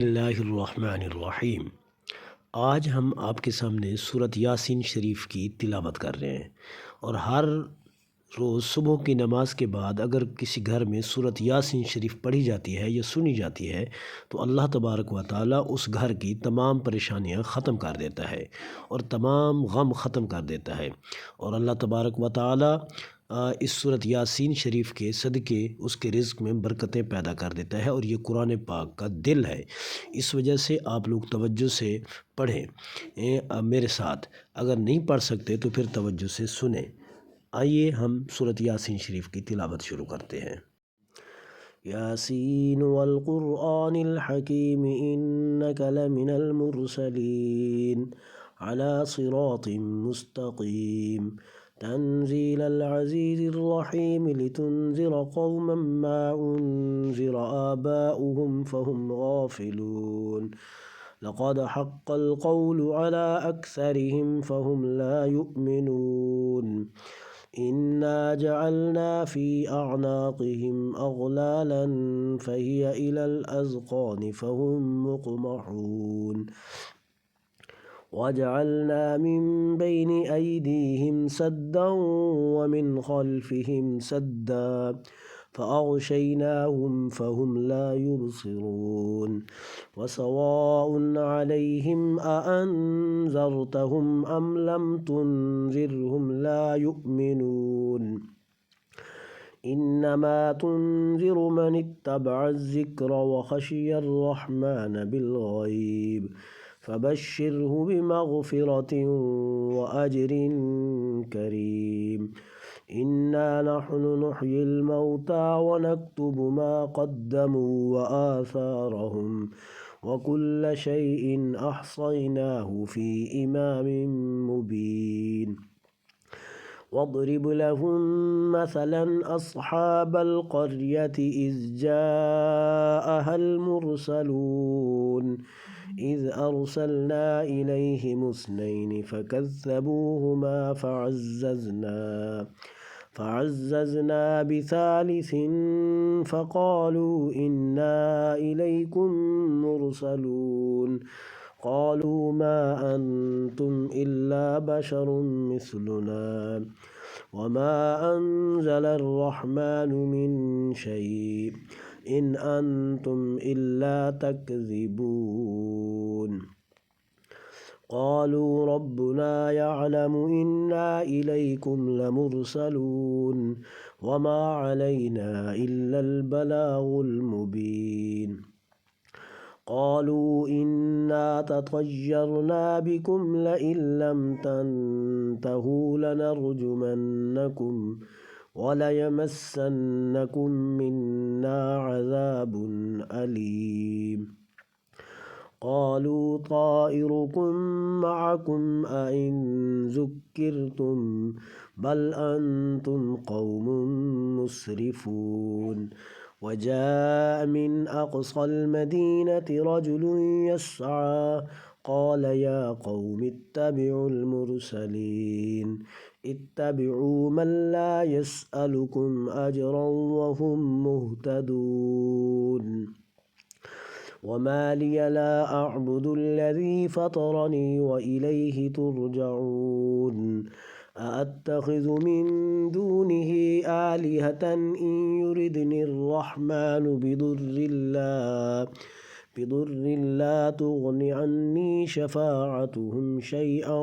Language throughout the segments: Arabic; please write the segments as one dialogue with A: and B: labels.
A: बिस्मिल्लाहिर्रहमानिर्रहीम। आज हम आपके सामने सूरत यासीन शरीफ की तिलावत कर रहे हैं। और हर रोज़ सुबह की नमाज के बाद अगर किसी घर में सूरत यासीन शरीफ पढ़ी जाती है या सुनी जाती है तो अल्लाह तबारक व ताला उस घर की तमाम परेशानियां ख़त्म कर देता है और तमाम गम ख़त्म कर देता है। और अल्लाह तबारक व ताला इस सूरत यासीन शरीफ के सदक़े उसके रिज़्क़ में बरकतें पैदा कर देता है और ये कुरान पाक का दिल है। इस वजह से आप लोग तवज्जो से पढ़ें मेरे साथ। अगर नहीं पढ़ सकते तो फिर तवज्जो से सुने। आइए हम सूरत यासीन शरीफ की तिलावत शुरू करते हैं। यासीन वल क़ुरआनिल हकीम इन्नका लमिनल मुरसलीन अला सिरातिम मुस्तक़ीम तंज़ीलल अज़ीज़िर रहीम लितुनज़िर क़ौमम मा उनज़िर आबाउहुम फ़हुम गाफ़िलून लक़द हक़्क़ल क़ौलु अला अक्सरिहिम फ़हुम ला युमिनून इन्ना जअलना फ़ी अअनाक़िहिम अग़लालन फ़हिय इलल अज़क़ानि फ़हुम मुक़महून वजअलना मिन बैनि अयदीहिम सद्दन वमिन ख़ल्फ़िहिम सद्दा फ़अग़शयनाहुम फ़हुम ला युबसिरून वसवाउन अलैहिम अअन्ज़रतहुम अम लम तुनज़िरहुम ला युमिनून इन्नमा तुनज़िर मन इत्तबअ ज़िक्र व ख़शियर रहमान बिलग़ैब फ़बश्शिरहु बिमग़फ़िरतिन व अज्रिन करीम इन्ना नहनु नुह्यिल मौता व नक्तुबु मा क़द्दमू व आसारहुम व कुल्ल शैइन अहसयनाहु फ़ी इमामिन मुबीन वाضرب لهم مثلا أصحاب القرية إذ جاءها المرسلون إذ أرسلنا إليهم اثنين فكذبوهما فعززنا بثالث فقالوا إنا إليكم مرسلون قالوا ما أنتم إلا بشر مثلنا وما أنزل الرحمن من شيء إن أنتم إلا تكذبون قالوا ربنا يعلم إنا إليكم لمرسلون وما علينا إلا البلاغ المبين قالوا إنا تطيرنا بكم لئن لم تنتهوا لنرجمنكم وليمسنكم منا عذاب أليم قالوا طائركم معكم أئن ذكرتم بل أنتم قوم مسرفون وجاء من أقصى المدينة رجل يسعى قال يا قوم اتبعوا المرسلين اتبعوا من لا يسألكم أجرا وهم مهتدون وما لي لا أعبد الذي فطرني وإليه ترجعون أأتخذ من دونه آلهة إن يردني الرحمن بضر لا تغن عني شفاعتهم شيئا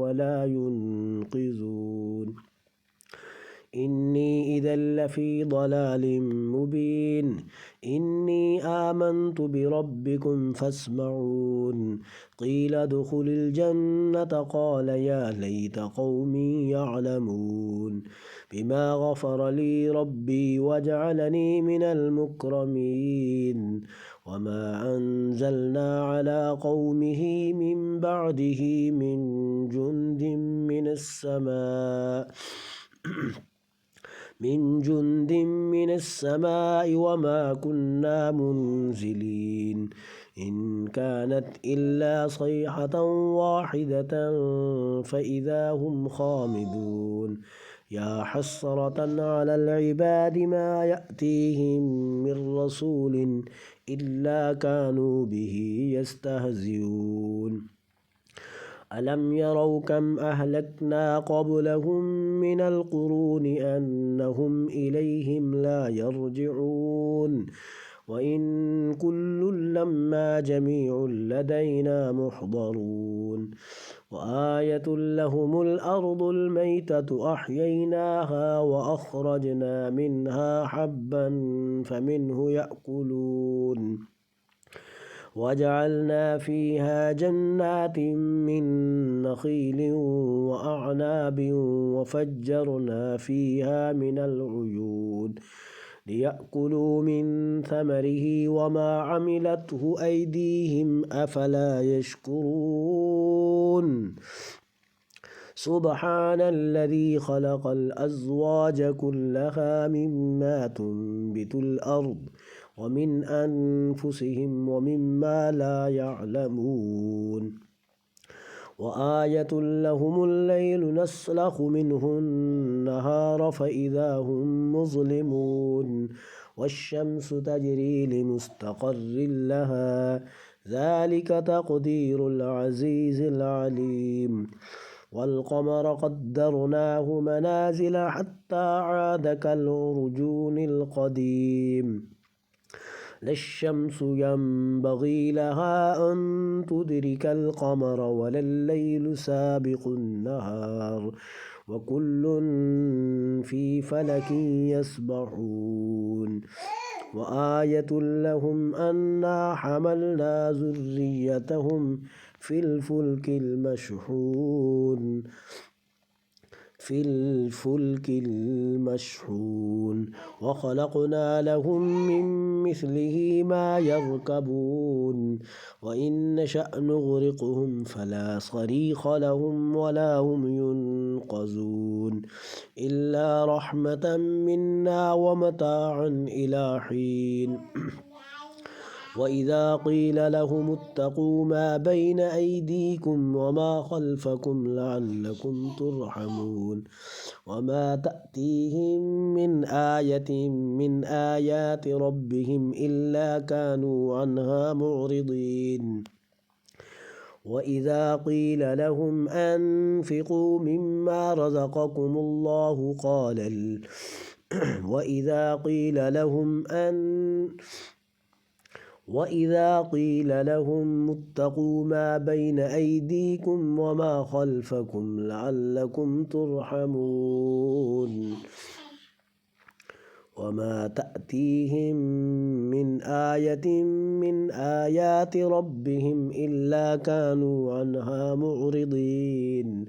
A: ولا ينقذون إني إذا لفي ضلال مبين إني آمنت بربكم فاسمعون قيل ادخل الجنة قال يا ليت قومي يعلمون بما غفر لي ربي وجعلني من المكرمين وما أنزلنا على قومه من بعده من جند من السماء وما كنا منزلين إن كانت إلا صيحة واحدة فإذا هم خامدون يا حسرة على العباد ما يأتيهم من رسول إلا كانوا به يستهزئون ألم يروا كم أهلكنا قبلهم من القرون أنهم إليهم لا يرجعون وإن كل لما جميع لدينا محضرون وآية لهم الأرض الميتة أحييناها وأخرجنا منها حبا فمنه يأكلون وجعلنا فيها جنات من نخيل وأعناب وفجرنا فيها من العيون ليأكلوا من ثمره وما عملته أيديهم أفلا يشكرون سبحان الذي خلق الأزواج كلها مما تنبت الأرض ومن أنفسهم ومما لا يعلمون وآية لهم الليل نسلخ منه النهار فإذا هم مظلمون والشمس تجري لمستقر لها ذلك تقدير العزيز العليم والقمر قدرناه منازل حتى عاد كالعرجون القديم لا الشمس ينبغي لها أن تدرك القمر ولا الليل سابق النهار وكل في فلك يسبحون وآية لهم أنا حملنا ذريتهم في الفلك المشحون وخلقنا لهم من مثله ما يركبون وإن نشأ نغرقهم فلا صريخ لهم ولا هم ينقذون إلا رحمة منا ومتاعا إلى حين وإذا قيل لهم اتقوا ما بين أيديكم وما خلفكم لعلكم ترحمون وما تأتيهم من آية من آيات ربهم إلا كانوا عنها معرضين وإذا قيل لهم أنفقوا مما رزقكم الله وإذا قيل لهم اتقوا ما بين أيديكم وما خلفكم لعلكم ترحمون وما تأتيهم من آية من آيات ربهم إلا كانوا عنها معرضين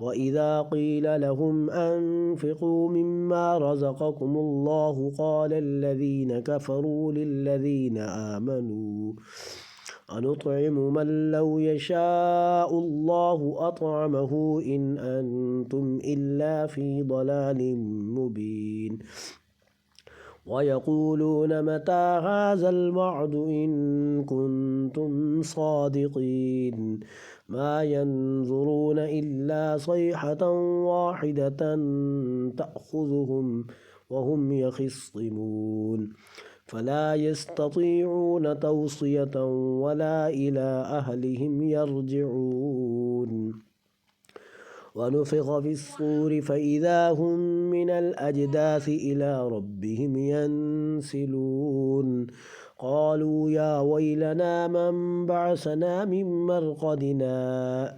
A: وإذا قيل لهم أنفقوا مما رزقكم الله قال الذين كفروا للذين آمنوا أنطعم من لو يشاء الله أطعمه إن أنتم إلا في ضلال مبين ويقولون متى هذا الوعد إن كنتم صادقين ما ينظرون إلا صيحة واحدة تأخذهم وهم يخصمون فلا يستطيعون توصية ولا إلى أهلهم يرجعون ونفخ في الصور فإذا هم من الأجداث إلى ربهم ينسلون قالوا يا ويلنا من بعثنا من مرقدنا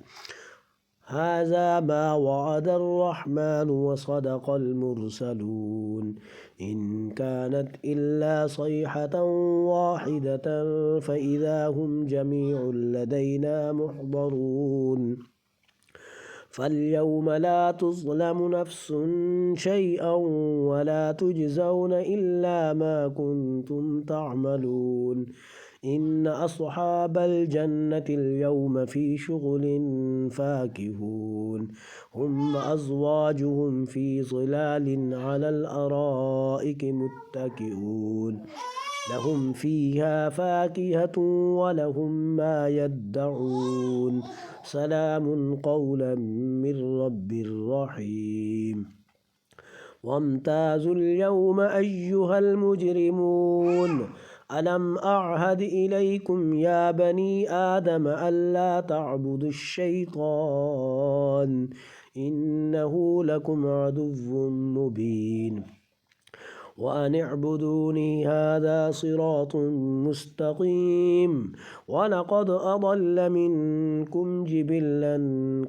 A: هذا ما وعد الرحمن وصدق المرسلون إن كانت إلا صيحة واحدة فإذا هم جميع لدينا محضرون فاليوم لا تظلم نفس شيئا ولا تجزون إلا ما كنتم تعملون إن أصحاب الجنة اليوم في شغل فاكهون هم أزواجهم في ظلال على الأرائك متكئون لهم فيها فاكهة ولهم ما يدعون سلام قولا من رب رحيم. وامتازوا اليوم أيها المجرمون ألم أعهد إليكم يا بني آدم ألا تعبدوا الشيطان إنه لكم عدو مبين وأن اعبدوني هذا صراط مستقيم ولقد أضل منكم جبلا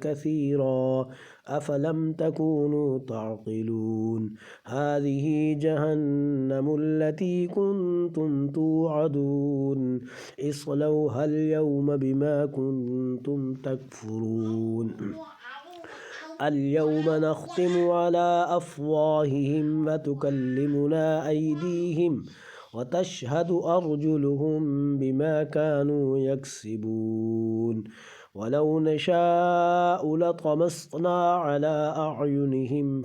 A: كثيرا أفلم تكونوا تعقلون هذه جهنم التي كنتم توعدون اصلوها اليوم بما كنتم تكفرون اليوم نختم على أفواههم وتكلمنا أيديهم وتشهد أرجلهم بما كانوا يكسبون ولو نشاء لطمسنا على أعينهم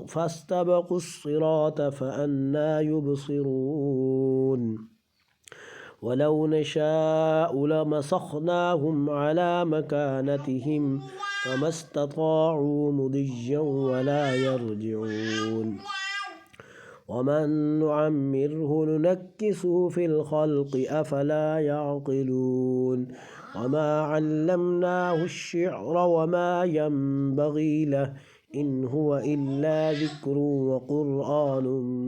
A: فاستبقوا الصراط فأنى يبصرون ولو نشاء لمسخناهم على مكانتهم فما استطاعوا مضيا ولا يرجعون ومن نعمره ننكسه في الخلق أفلا يعقلون وما علمناه الشعر وما ينبغي له إن هو إلا ذكر وقرآن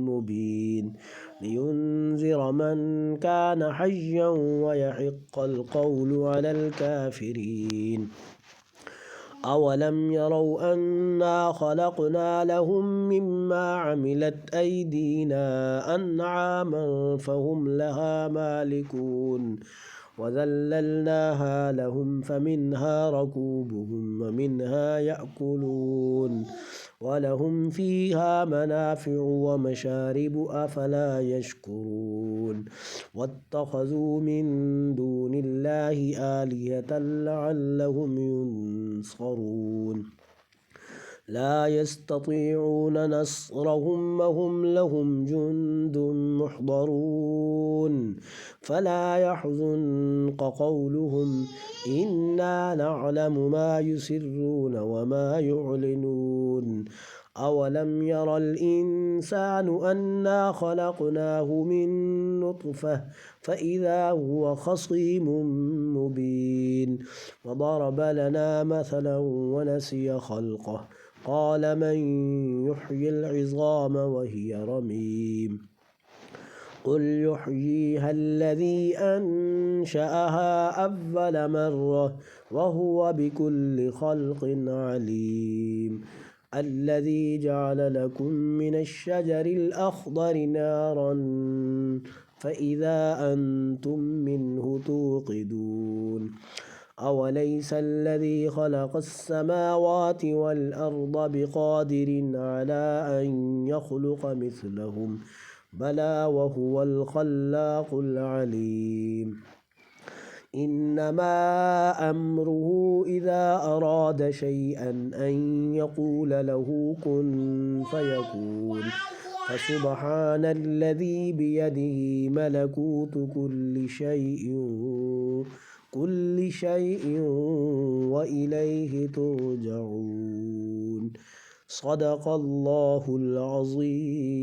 A: مبين لينذر من كان حيا ويحق القول على الكافرين أولم يروا أنا خلقنا لهم مما عملت أيدينا أنعاما فهم لها مالكون وذللناها لهم فمنها ركوبهم ومنها يأكلون ولهم فيها منافع ومشارب أفلا يشكرون واتخذوا من دون الله آلهة لعلهم ينصرون لا يستطيعون نصرهم وهم لهم جند محضرون فلا يحزنك قولهم إنا نعلم ما يسرون وما يعلنون أولم ير الإنسان أنا خلقناه من نطفة فإذا هو خصيم مبين وضرب لنا مثلا ونسي خلقه قال من يحيي العظام وهي رميم قل يحييها الذي أنشأها أول مرة وهو بكل خلق عليم الذي جعل لكم من الشجر الأخضر نارا فإذا أنتم منه توقدون أوليس الذي خلق السماوات والأرض بقادر على أن يخلق مثلهم بلى وهو الخلاق العليم إنما أمره إذا أراد شيئا أن يقول له كن فيكون فسبحان الذي بيده ملكوت كل شيء وإليه ترجعون صدق الله العظيم.